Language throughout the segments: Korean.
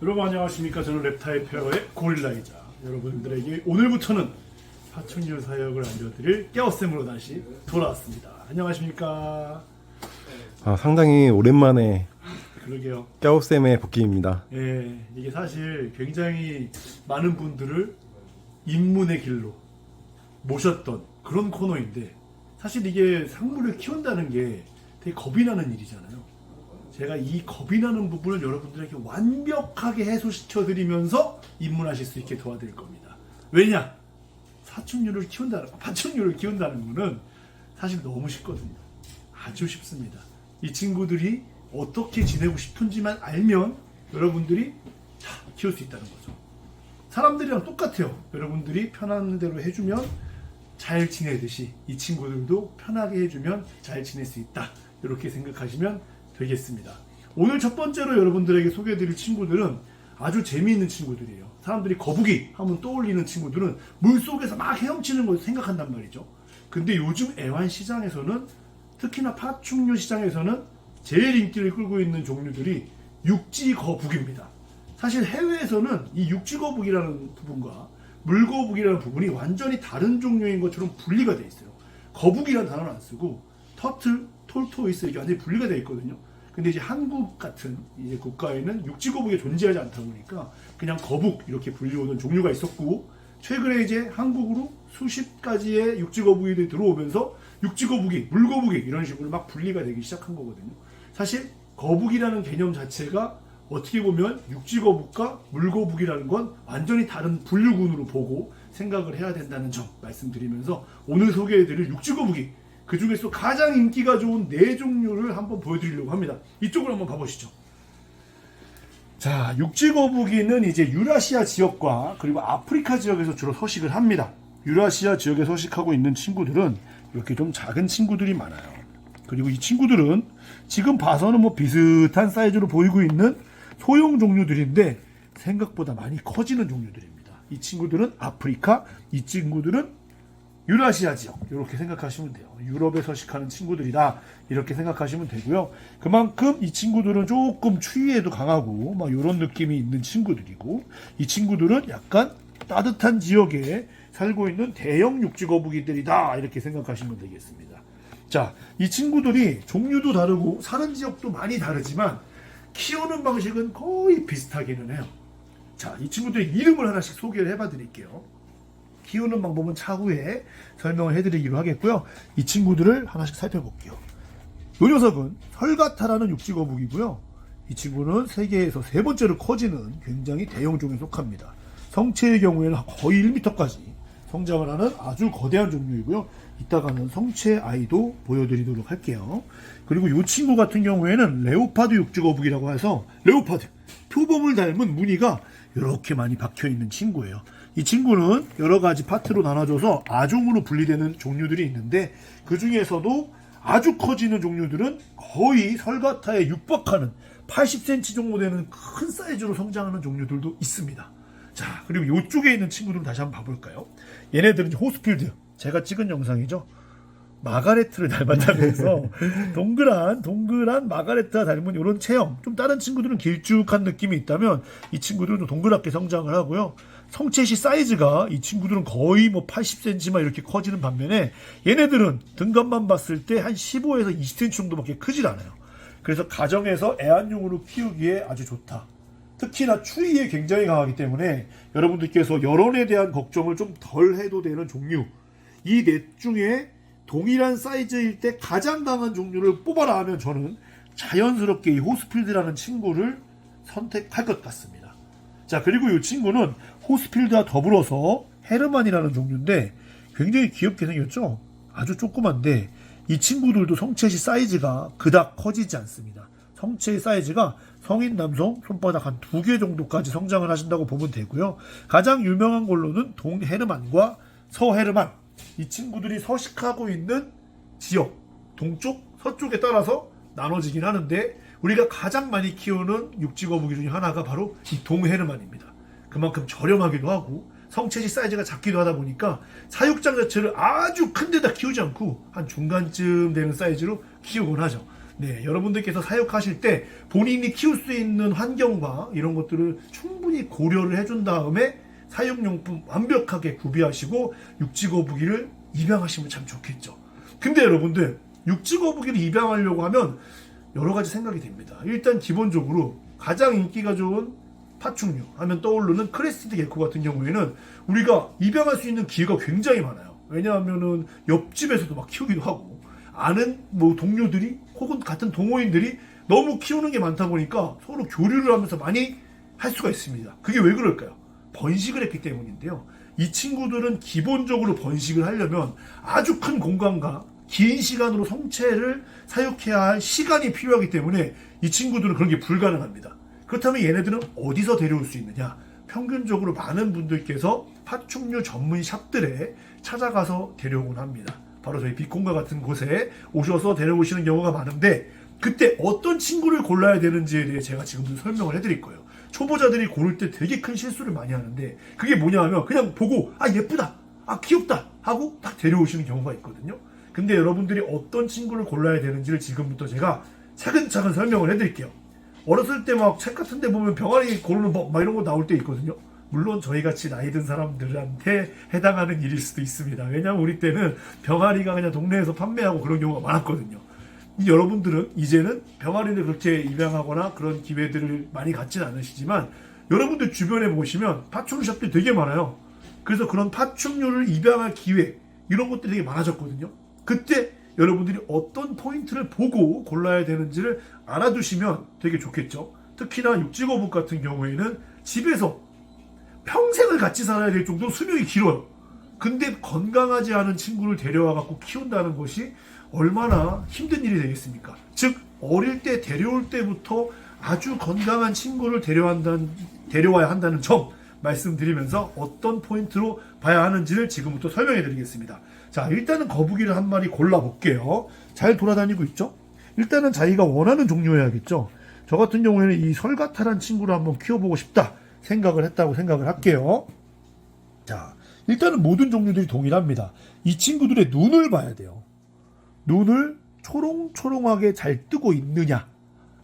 여러분 안녕하십니까. 저는 랩타일 페어의 고릴라이자 여러분들에게 오늘부터는 파충류 사역을 알려드릴 깨어쌤으로 다시 돌아왔습니다. 안녕하십니까. 상당히 오랜만에 그러게요. 깨우쌤의 복귀입니다. 예, 이게 사실 굉장히 많은 분들을 입문의 길로 모셨던 그런 코너인데, 사실 이게 상물을 키운다는 게 되게 겁이 나는 일이잖아요. 제가 이 겁이 나는 부분을 여러분들에게 완벽하게 해소시켜 드리면서 입문하실 수 있게 도와드릴 겁니다. 왜냐? 파충류를 키운다는 거는 사실 너무 쉽거든요. 아주 쉽습니다. 이 친구들이 어떻게 지내고 싶은지만 알면 여러분들이 다 키울 수 있다는 거죠. 사람들이랑 똑같아요. 여러분들이 편한 대로 해주면 잘 지내듯이 이 친구들도 편하게 해주면 잘 지낼 수 있다. 이렇게 생각하시면 되겠습니다. 오늘 첫 번째로 여러분들에게 소개해드릴 친구들은 아주 재미있는 친구들이에요. 사람들이 거북이 하면 떠올리는 친구들은 물속에서 막 헤엄치는 걸 생각한단 말이죠. 근데 요즘 애완시장에서는, 특히나 파충류 시장에서는 제일 인기를 끌고 있는 종류들이 육지거북입니다. 사실 해외에서는 이 육지거북이라는 부분과 물거북이라는 부분이 완전히 다른 종류인 것처럼 분리가 돼 있어요. 거북이라는 단어를 안 쓰고 터틀, 톨토이스 이렇게 완전히 분리가 돼 있거든요. 근데 이제 한국 같은 이제 국가에는 육지거북이 존재하지 않다 보니까 그냥 거북 이렇게 불리우는 종류가 있었고, 최근에 이제 한국으로 수십 가지의 육지거북이들이 들어오면서 육지거북이, 물거북이 이런 식으로 막 분리가 되기 시작한 거거든요. 사실 거북이라는 개념 자체가 어떻게 보면 육지거북과 물거북이라는 건 완전히 다른 분류군으로 보고 생각을 해야 된다는 점 말씀드리면서, 오늘 소개해드릴 육지거북이, 그 중에서 가장 인기가 좋은 4종류를 한번 보여드리려고 합니다. 이쪽으로 한번 가보시죠. 자, 육지거북이는 이제 유라시아 지역과 그리고 아프리카 지역에서 주로 서식을 합니다. 유라시아 지역에 서식하고 있는 친구들은 이렇게 좀 작은 친구들이 많아요. 그리고 이 친구들은 지금 봐서는 뭐 비슷한 사이즈로 보이고 있는 소형 종류들인데 생각보다 많이 커지는 종류들입니다. 이 친구들은 아프리카, 이 친구들은 유라시아 지역, 이렇게 생각하시면 돼요. 유럽에 서식하는 친구들이다, 이렇게 생각하시면 되고요. 그만큼 이 친구들은 조금 추위에도 강하고 막 이런 느낌이 있는 친구들이고, 이 친구들은 약간 따뜻한 지역에 살고 있는 대형 육지거북이들이다, 이렇게 생각하시면 되겠습니다. 자, 이 친구들이 종류도 다르고 사는 지역도 많이 다르지만 키우는 방식은 거의 비슷하기는 해요. 자, 이 친구들의 이름을 하나씩 소개를 해봐 드릴게요. 키우는 방법은 차후에 설명을 해드리기로 하겠고요. 이 친구들을 하나씩 살펴볼게요. 이 녀석은 설가타라는 육지거북이고요. 이 친구는 세계에서 3번째로 커지는 굉장히 대형종에 속합니다. 성체의 경우에는 거의 1m까지 성장을 하는 아주 거대한 종류이고요. 이따가는 성체 아이도 보여드리도록 할게요. 그리고 이 친구 같은 경우에는 레오파드 육지거북이라고 해서, 레오파드, 표범을 닮은 무늬가 이렇게 많이 박혀있는 친구예요. 이 친구는 여러 가지 파트로 나눠져서 아종으로 분리되는 종류들이 있는데, 그 중에서도 아주 커지는 종류들은 거의 설가타에 육박하는 80cm 정도 되는 큰 사이즈로 성장하는 종류들도 있습니다. 자, 그리고 이쪽에 있는 친구들은 다시 한번 봐볼까요? 얘네들은 호스필드, 제가 찍은 영상이죠. 마가레트를 닮았다면서 동그란 마가레트와 닮은 이런 체형, 좀 다른 친구들은 길쭉한 느낌이 있다면 이 친구들은 좀 동그랗게 성장을 하고요. 성체시 사이즈가 이 친구들은 거의 뭐 80cm만 이렇게 커지는 반면에 얘네들은 등갑만 봤을 때 한 15에서 20cm 정도밖에 크질 않아요. 그래서 가정에서 애완용으로 키우기에 아주 좋다. 특히나 추위에 굉장히 강하기 때문에 여러분들께서 열원에 대한 걱정을 좀 덜 해도 되는 종류, 이 넷 중에 동일한 사이즈일 때 가장 강한 종류를 뽑아라 하면 저는 자연스럽게 이 호스필드라는 친구를 선택할 것 같습니다. 자, 그리고 이 친구는 호스필드와 더불어서 헤르만이라는 종류인데 굉장히 귀엽게 생겼죠? 아주 조그만데 이 친구들도 성체시 사이즈가 그닥 커지지 않습니다. 성체의 사이즈가 성인 남성 손바닥 한 2개 정도까지 성장을 하신다고 보면 되고요. 가장 유명한 걸로는 동헤르만과 서헤르만, 이 친구들이 서식하고 있는 지역, 동쪽, 서쪽에 따라서 나눠지긴 하는데 우리가 가장 많이 키우는 육지거북이 중에 하나가 바로 이 동헤르만입니다. 그만큼 저렴하기도 하고 성체시 사이즈가 작기도 하다 보니까 사육장 자체를 아주 큰 데다 키우지 않고 한 중간쯤 되는 사이즈로 키우곤 하죠. 네, 여러분들께서 사육하실 때 본인이 키울 수 있는 환경과 이런 것들을 충분히 고려를 해준 다음에 사육용품 완벽하게 구비하시고 육지거북이를 입양하시면 참 좋겠죠. 근데 여러분들 육지거북이를 입양하려고 하면 여러 가지 생각이 됩니다. 일단 기본적으로 가장 인기가 좋은 파충류 하면 떠오르는 크레스티드 게코 같은 경우에는 우리가 입양할 수 있는 기회가 굉장히 많아요. 왜냐하면은 옆집에서도 막 키우기도 하고 아는 뭐 동료들이 혹은 같은 동호인들이 너무 키우는 게 많다 보니까 서로 교류를 하면서 많이 할 수가 있습니다. 그게 왜 그럴까요? 번식을 했기 때문인데요. 이 친구들은 기본적으로 번식을 하려면 아주 큰 공간과 긴 시간으로 성체를 사육해야 할 시간이 필요하기 때문에 이 친구들은 그런 게 불가능합니다. 그렇다면 얘네들은 어디서 데려올 수 있느냐? 평균적으로 많은 분들께서 파충류 전문 샵들에 찾아가서 데려오곤 합니다. 바로 저희 비콘과 같은 곳에 오셔서 데려오시는 경우가 많은데 그때 어떤 친구를 골라야 되는지에 대해 제가 지금도 설명을 해드릴 거예요. 초보자들이 고를 때 되게 큰 실수를 많이 하는데 그게 뭐냐 하면 그냥 보고 아 예쁘다, 아 귀엽다 하고 딱 데려오시는 경우가 있거든요. 근데 여러분들이 어떤 친구를 골라야 되는지를 지금부터 제가 차근차근 설명을 해드릴게요. 어렸을 때 막 책 같은 데 보면 병아리 고르는 법 막 이런 거 나올 때 있거든요. 물론 저희같이 나이 든 사람들한테 해당하는 일일 수도 있습니다. 왜냐면 우리 때는 병아리가 그냥 동네에서 판매하고 그런 경우가 많았거든요. 여러분들은 이제는 병아리를 그렇게 입양하거나 그런 기회들을 많이 갖지는 않으시지만 여러분들 주변에 보시면 파충류 샵들이 되게 많아요. 그래서 그런 파충류를 입양할 기회 이런 것들이 되게 많아졌거든요. 그때 여러분들이 어떤 포인트를 보고 골라야 되는지를 알아두시면 되게 좋겠죠. 특히나 육지거북 같은 경우에는 집에서 평생을 같이 살아야 될 정도로 수명이 길어요. 근데 건강하지 않은 친구를 데려와 갖고 키운다는 것이 얼마나 힘든 일이 되겠습니까? 즉 어릴 때 데려올 때부터 아주 건강한 친구를 데려와야 한다는 점 말씀드리면서 어떤 포인트로 봐야 하는지를 지금부터 설명해 드리겠습니다. 자, 일단은 거북이를 한 마리 골라볼게요. 잘 돌아다니고 있죠? 일단은 자기가 원하는 종류여야겠죠? 저 같은 경우에는 이 설가타란 친구를 한번 키워보고 싶다 생각을 했다고 생각을 할게요. 자, 일단은 모든 종류들이 동일합니다. 이 친구들의 눈을 봐야 돼요. 눈을 초롱초롱하게 잘 뜨고 있느냐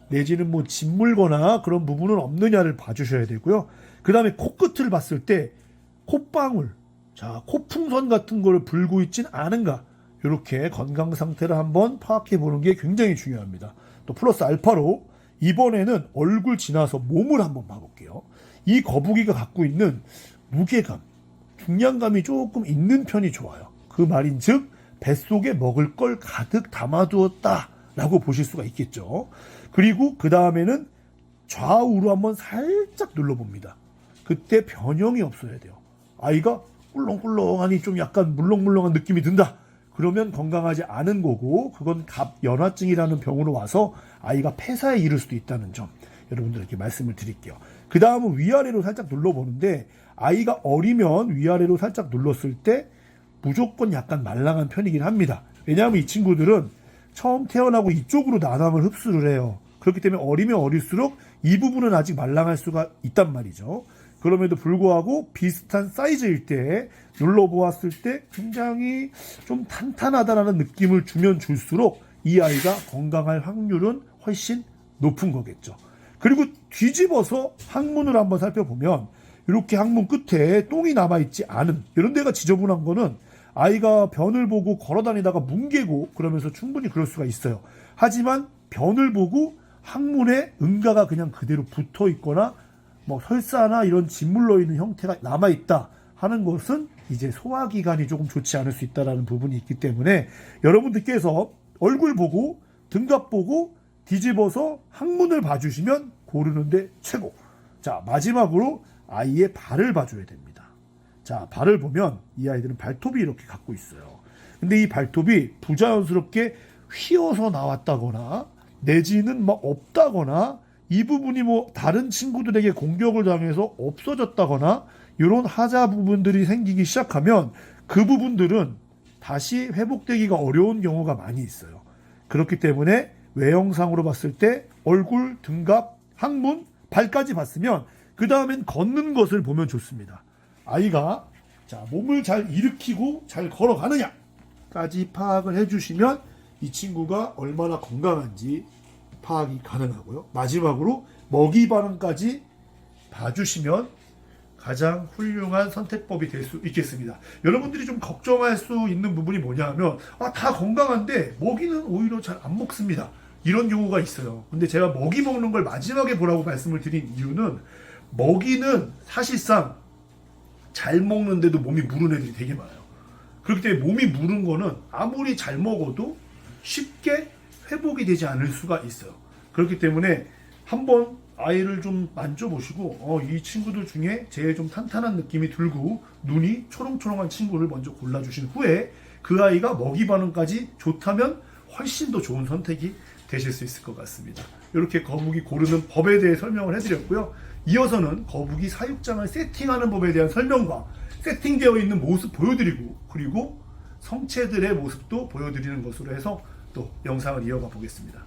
내지는 뭐 짓물거나 그런 부분은 없느냐를 봐주셔야 되고요. 그 다음에 코끝을 봤을 때 콧방울, 자 코풍선 같은 걸 불고 있진 않은가 이렇게 건강 상태를 한번 파악해 보는 게 굉장히 중요합니다. 또 플러스 알파로 이번에는 얼굴 지나서 몸을 한번 봐볼게요. 이 거북이가 갖고 있는 무게감, 중량감이 조금 있는 편이 좋아요. 그 말인즉 뱃속에 먹을 걸 가득 담아두었다 라고 보실 수가 있겠죠. 그리고 그 다음에는 좌우로 한번 살짝 눌러봅니다. 그때 변형이 없어야 돼요. 아이가 꿀렁꿀렁하니 좀 약간 물렁물렁한 느낌이 든다. 그러면 건강하지 않은 거고 그건 갑연화증이라는 병으로 와서 아이가 폐사에 이를 수도 있다는 점 여러분들에게 말씀을 드릴게요. 그 다음은 위아래로 살짝 눌러보는데 아이가 어리면 위아래로 살짝 눌렀을 때 무조건 약간 말랑한 편이긴 합니다. 왜냐하면 이 친구들은 처음 태어나고 이쪽으로 난황을 흡수를 해요. 그렇기 때문에 어리면 어릴수록 이 부분은 아직 말랑할 수가 있단 말이죠. 그럼에도 불구하고 비슷한 사이즈일 때 눌러보았을 때 굉장히 좀 탄탄하다라는 느낌을 주면 줄수록 이 아이가 건강할 확률은 훨씬 높은 거겠죠. 그리고 뒤집어서 항문을 한번 살펴보면 이렇게 항문 끝에 똥이 남아있지 않은 이런 데가 지저분한 거는 아이가 변을 보고 걸어다니다가 뭉개고 그러면서 충분히 그럴 수가 있어요. 하지만 변을 보고 항문에 응가가 그냥 그대로 붙어 있거나 뭐 설사나 이런 짓물러 있는 형태가 남아있다 하는 것은 이제 소화기관이 조금 좋지 않을 수 있다는 부분이 있기 때문에 여러분들께서 얼굴 보고 등갑 보고 뒤집어서 항문을 봐주시면 고르는데 최고. 자, 마지막으로 아이의 발을 봐줘야 됩니다. 자, 발을 보면 이 아이들은 발톱이 이렇게 갖고 있어요. 근데 이 발톱이 부자연스럽게 휘어서 나왔다거나 내지는 막 없다거나 이 부분이 뭐 다른 친구들에게 공격을 당해서 없어졌다거나 이런 하자 부분들이 생기기 시작하면 그 부분들은 다시 회복되기가 어려운 경우가 많이 있어요. 그렇기 때문에 외형상으로 봤을 때 얼굴, 등갑, 항문, 발까지 봤으면 그 다음엔 걷는 것을 보면 좋습니다. 아이가 자 몸을 잘 일으키고 잘 걸어가느냐까지 파악을 해주시면 이 친구가 얼마나 건강한지 파악이 가능하고요. 마지막으로 먹이 반응까지 봐주시면 가장 훌륭한 선택법이 될 수 있겠습니다. 여러분들이 좀 걱정할 수 있는 부분이 뭐냐 하면 다 건강한데 먹이는 오히려 잘 안 먹습니다. 이런 경우가 있어요. 근데 제가 먹이 먹는 걸 마지막에 보라고 말씀을 드린 이유는 먹이는 사실상 잘 먹는데도 몸이 무른 애들이 되게 많아요. 그렇기 때문에 몸이 무른 거는 아무리 잘 먹어도 쉽게 회복이 되지 않을 수가 있어요. 그렇기 때문에 한번 아이를 좀 만져보시고 이 친구들 중에 제일 좀 탄탄한 느낌이 들고 눈이 초롱초롱한 친구를 먼저 골라주신 후에 그 아이가 먹이 반응까지 좋다면 훨씬 더 좋은 선택이 되실 수 있을 것 같습니다. 이렇게 거북이 고르는 법에 대해 설명을 해드렸고요. 이어서는 거북이 사육장을 세팅하는 법에 대한 설명과 세팅되어 있는 모습 보여드리고 그리고 성체들의 모습도 보여드리는 것으로 해서 또 영상을 이어가 보겠습니다.